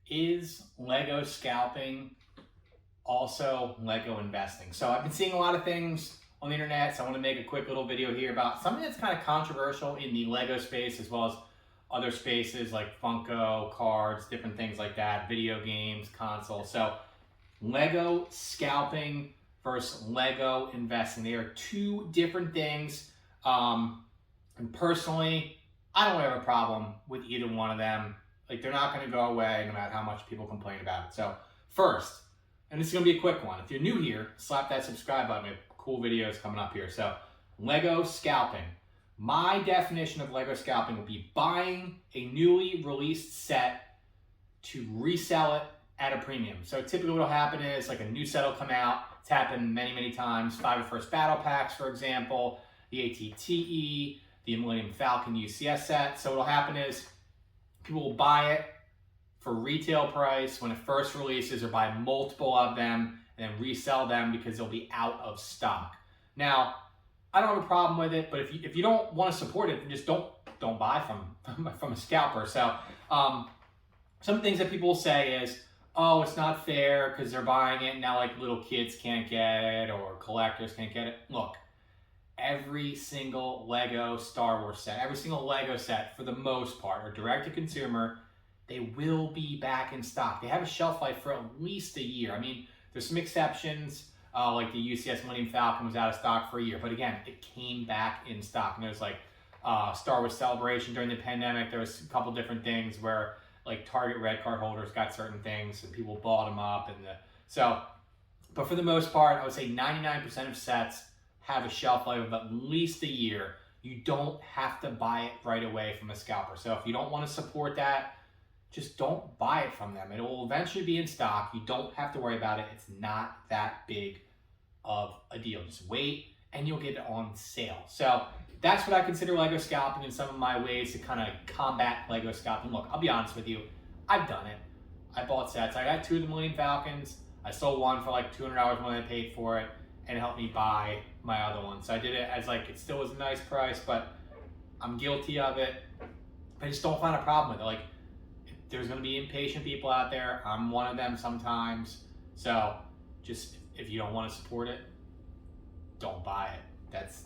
Is Lego scalping also Lego investing? So I've been seeing a lot of things on the internet, so I want to make a quick little video here about something that's kind of controversial in the Lego space as well as other spaces like Funko, cards, different things like that, video games, consoles. So Lego scalping versus Lego investing. They are two different things. And personally, I don't have a problem with either one of them. Like, they're not going to go away no matter how much people complain about it. So first, and this is going to be a quick one. If you're new here, slap that subscribe button. We have cool videos coming up here. So Lego scalping. My definition of Lego scalping would be buying a newly released set to resell it at a premium. So typically what will happen is like a new set will come out. It's happened many, many times. 5 of the First Battle Packs, for example, the ATTE, the Millennium Falcon UCS set. So what will happen is people will buy it for retail price when it first releases, or buy multiple of them and then resell them because they'll be out of stock. Now, I don't have a problem with it, but if you don't want to support it, then just don't buy from a scalper. So some things that people will say is, oh, it's not fair because they're buying it and now like little kids can't get it or collectors can't get it. Look, every single Lego Star Wars set, every single Lego set for the most part are direct to consumer. They will be back in stock. They have a shelf life for at least a year. I mean, there's some exceptions. Like the UCS Millennium Falcon was out of stock for a year, but again, it came back in stock. And there's like Star Wars Celebration during the pandemic. There was a couple different things where like Target Red Card holders got certain things and people bought them up. But for the most part, I would say 99% of sets have a shelf life of at least a year. You don't have to buy it right away from a scalper. So if you don't want to support that, just don't buy it from them. It will eventually be in stock. You don't have to worry about it. It's not that big of a deal. Just wait and you'll get it on sale. So that's what I consider Lego scalping and some of my ways to kind of combat Lego scalping. Look, I'll be honest with you. I've done it. I bought sets. I got 2 of the Millennium Falcons. I sold one for like $200 more than I paid for it, and it helped me buy my other one. So I did it as like, it still was a nice price, but I'm guilty of it. I just don't find a problem with it. Like, there's going to be impatient people out there. I'm one of them sometimes. So just, if you don't want to support it, don't buy it.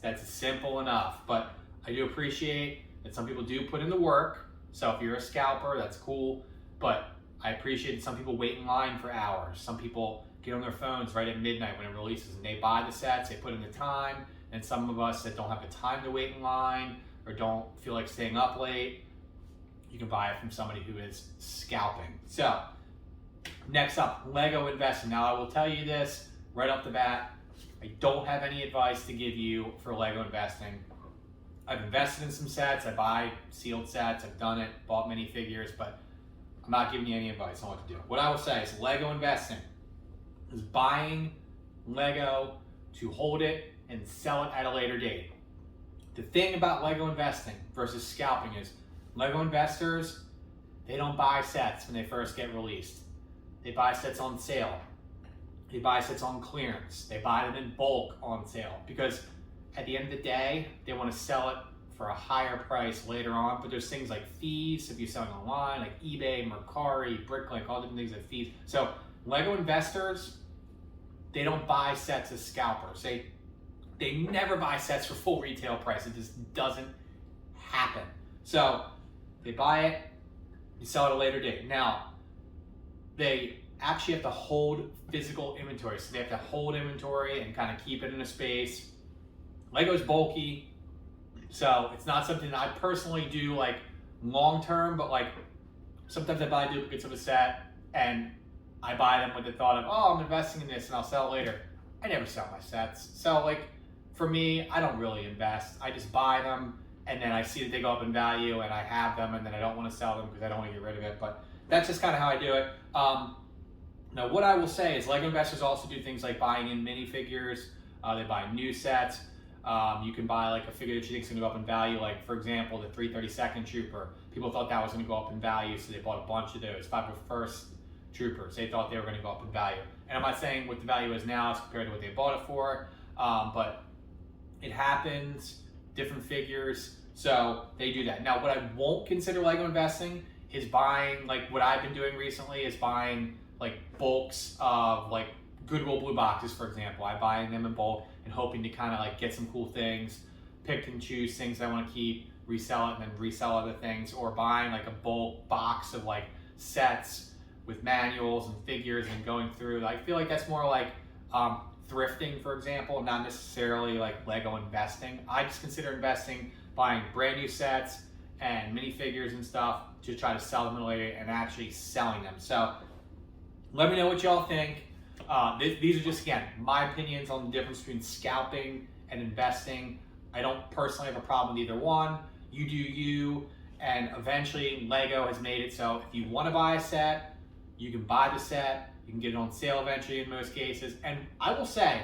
That's simple enough. But I do appreciate that some people do put in the work. So if you're a scalper, that's cool. But I appreciate that some people wait in line for hours. Some people get on their phones right at midnight when it releases and they buy the sets, they put in the time. And some of us that don't have the time to wait in line or don't feel like staying up late, you can buy it from somebody who is scalping. So next up, Lego investing. Now I will tell you this right off the bat, I don't have any advice to give you for Lego investing. I've invested in some sets, I buy sealed sets, I've done it, bought minifigures, but I'm not giving you any advice on what to do. What I will say is Lego investing is buying Lego to hold it and sell it at a later date. The thing about Lego investing versus scalping is Lego investors, they don't buy sets when they first get released. They buy sets on sale. They buy sets on clearance. They buy them in bulk on sale because at the end of the day, they want to sell it for a higher price later on. But there's things like fees if you're selling online, like eBay, Mercari, Bricklink, all different things like fees. So Lego investors, they don't buy sets as scalpers. They never buy sets for full retail price. It just doesn't happen. So they buy it, you sell it at a later date. Now, they actually have to hold physical inventory. So they have to hold inventory and kind of keep it in a space. Lego's bulky, so it's not something that I personally do like long term, but like sometimes I buy duplicates of a set and I buy them with the thought of, oh, I'm investing in this and I'll sell it later. I never sell my sets. So like for me, I don't really invest. I just buy them and then I see that they go up in value and I have them and then I don't want to sell them because I don't want to get rid of it. But that's just kind of how I do it. Now what I will say is Lego investors also do things like buying in minifigures. They buy new sets. You can buy like a figure that you think is going to go up in value. Like for example, the 332nd Trooper. People thought that was going to go up in value, so they bought a bunch of those. 5 of the 1st Troopers. They thought they were going to go up in value. And I'm not saying what the value is now as compared to what they bought it for, but it happens. Different figures, so they do that. Now, what I won't consider Lego investing is buying, like what I've been doing recently is buying like bulks of like Goodwill blue boxes, for example. I buy them in bulk and hoping to kind of like get some cool things, pick and choose things I want to keep, resell it, and then resell other things, or buying like a bulk box of like sets with manuals and figures and going through. I feel like that's more like thrifting, for example, not necessarily like Lego investing. I just consider investing buying brand new sets and minifigures and stuff to try to sell them later and actually selling them. So let me know what y'all think. These are just, again, my opinions on the difference between scalping and investing. I don't personally have a problem with either one. You do you, and eventually Lego has made it so if you want to buy a set, you can buy the set, you can get it on sale eventually in most cases. And I will say,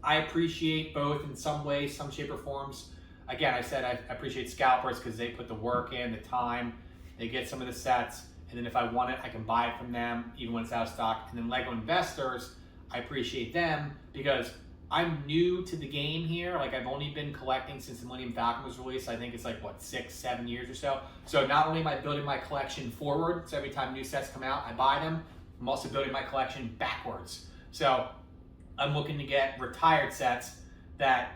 I appreciate both in some ways, some shape or forms. Again, I said I appreciate scalpers because they put the work in, the time, they get some of the sets, and then if I want it, I can buy it from them even when it's out of stock. And then Lego investors, I appreciate them because I'm new to the game here. Like I've only been collecting since the Millennium Falcon was released. I think it's like what, 6-7 years or so. So not only am I building my collection forward, so every time new sets come out, I buy them, I'm also building my collection backwards. So I'm looking to get retired sets that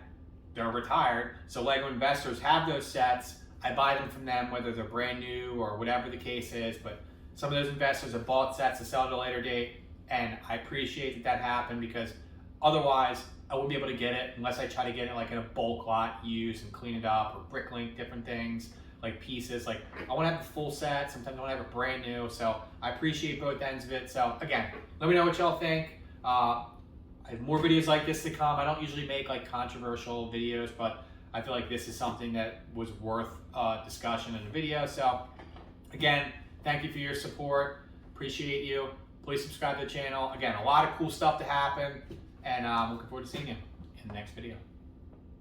they're retired. So Lego investors have those sets. I buy them from them, whether they're brand new or whatever the case is. But some of those investors have bought sets to sell at a later date, and I appreciate that happened because otherwise I wouldn't be able to get it unless I try to get it like in a bulk lot used and clean it up or bricklink different things like pieces. Like I want to have a full set. Sometimes I want to have it brand new. So I appreciate both ends of it. So again, let me know what y'all think. I have more videos like this to come. I don't usually make like controversial videos, but I feel like this is something that was worth discussion in a video. So again, thank you for your support. Appreciate you. Please subscribe to the channel. Again, a lot of cool stuff to happen, and I'm looking forward to seeing you in the next video.